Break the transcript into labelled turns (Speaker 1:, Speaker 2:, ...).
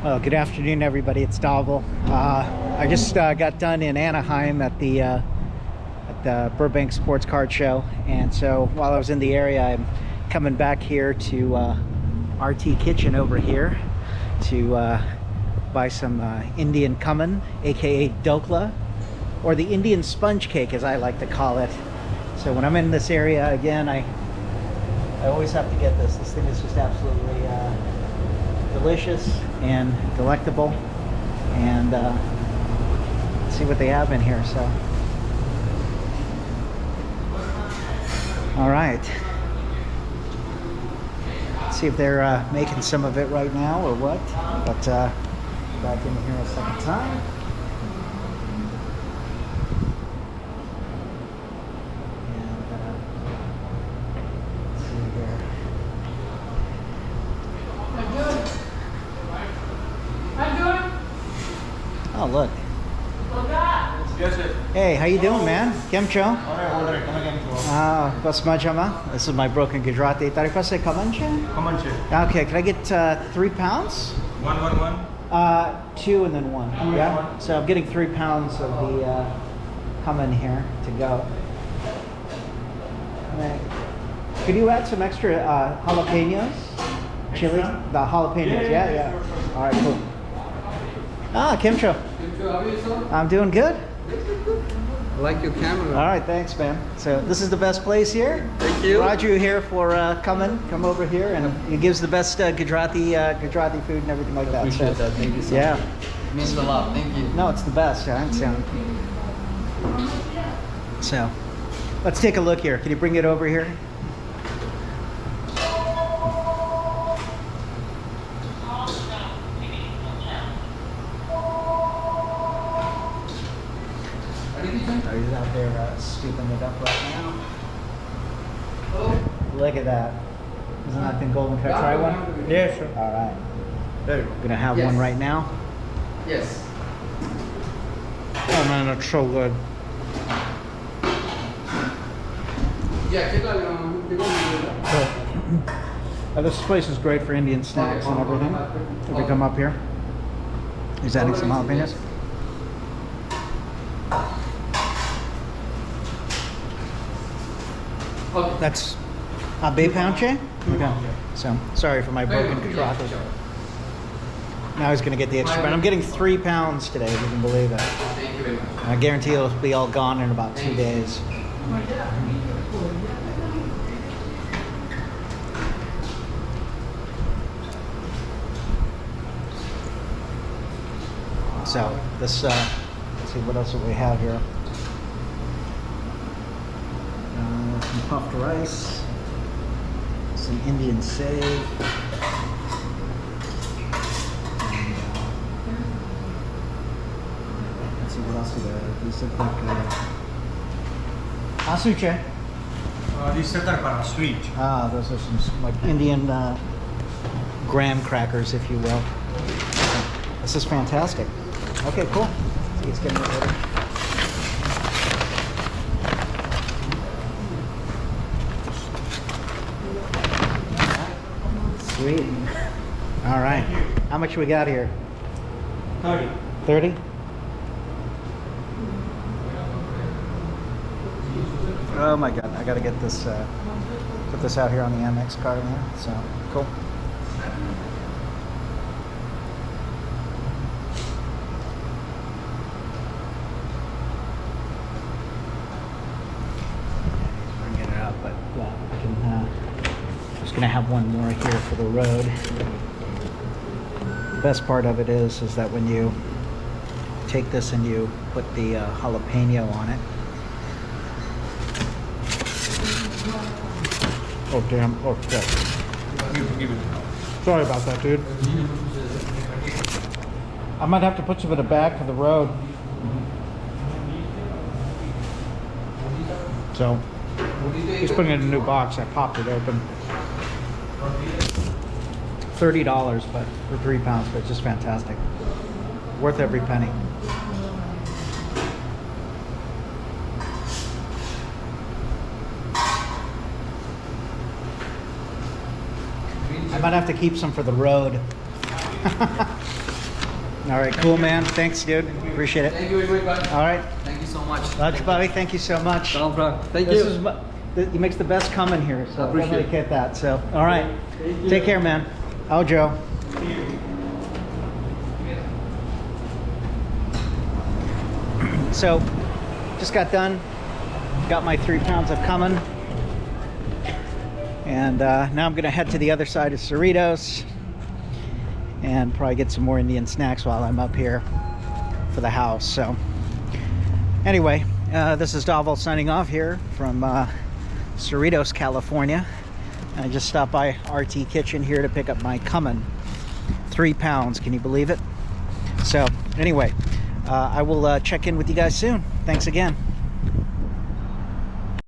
Speaker 1: Well, good afternoon, everybody. It's Dhaval. I just got done in Anaheim at the Burbank Sports Card Show, and so while I was in the area, I'm coming back here to RT Kitchen over here to buy some Indian Khaman, aka Dhokla, or the Indian sponge cake, as I like to call it. So when I'm in this area again, I always have to get this. This thing is just absolutely delicious and delectable, and let's see what they have in here. So, all right, let's see if they're making some of it right now or what. But back in here a second time. Oh, look. Hey, how you doing, man? Kem cho? Bas majama. This is my broken Gujarati. Tari પાસે Khaman છે?
Speaker 2: Khaman છે.
Speaker 1: Okay, can I get 3 pounds?
Speaker 2: One.
Speaker 1: 2 and then 1. Yeah. So I'm getting 3 pounds of the Khaman here to go. Right. Could you add some extra jalapenos? Chili? The jalapenos, yeah. All right, cool. Kem cho? I'm doing good.
Speaker 2: I like your camera.
Speaker 1: All right, thanks, man. So this is the best place here.
Speaker 2: Thank you.
Speaker 1: Roger here for Khaman. Come over here, and he gives the best Gujarati food and everything like that.
Speaker 2: Appreciate that. Thank you so much. It means a lot. Thank you.
Speaker 1: No, it's the best. Right? So let's take a look here. Can you bring it over here? He's out there scooping it up right now. Look at that. Isn't that thing golden? Can I try one?
Speaker 2: Yeah, sure.
Speaker 1: All right.
Speaker 2: There you go.
Speaker 1: Gonna have one right now.
Speaker 2: Yes.
Speaker 1: Oh man, that's so good. This place is great for Indian snacks and everything. If we come up here, he's adding some jalapenos.
Speaker 2: Okay.
Speaker 1: That's a bay pound che? Okay. So sorry for my broken Gujarati. Now he's gonna get the extra, but I'm getting 3 pounds today, if you can believe it.
Speaker 2: Thank you very much.
Speaker 1: I guarantee it'll be all gone in about 2 days. So this, let's see, what else do we have here? Some puffed rice, some Indian save. Let's see what else we got. These look like asuche.
Speaker 2: These are sweet.
Speaker 1: Those are some like Indian graham crackers, if you will. This is fantastic. Okay, cool. See, it's getting ready. Sweet. All right. How much we got here?
Speaker 2: 30.
Speaker 1: 30? Oh my God, I gotta get this, put this out here on the Amex card now. So, cool. Bring it out, but yeah, I can, just gonna have one more here for the road. The best part of it is that when you take this and you put the jalapeno on it. Oh damn! Oh shit! Sorry about that, dude. I might have to put some in the bag for the road. So he's putting it in a new box. I popped it open. $30, but for 3 pounds, but it's just fantastic. Worth every penny. I might have to keep some for the road. All right, cool, man. Thanks, dude. Appreciate it.
Speaker 3: Thank you very much.
Speaker 1: All right.
Speaker 3: Thank you so much.
Speaker 1: Buddy, thank you so much.
Speaker 3: No problem. Thank
Speaker 1: This
Speaker 3: you.
Speaker 1: is he makes the best Khaman here, so
Speaker 3: Appreciate
Speaker 1: definitely
Speaker 3: it.
Speaker 1: get that. So, all right.
Speaker 3: Thank you.
Speaker 1: Take care, man. Oh, Joe. So, just got done. Got my 3 pounds of Khaman. And now I'm gonna head to the other side of Cerritos and probably get some more Indian snacks while I'm up here for the house. So anyway, this is Dhaval signing off here from Cerritos, California. I just stopped by RT Kitchen here to pick up my Khaman. 3 pounds, can you believe it? So anyway, I will check in with you guys soon. Thanks again.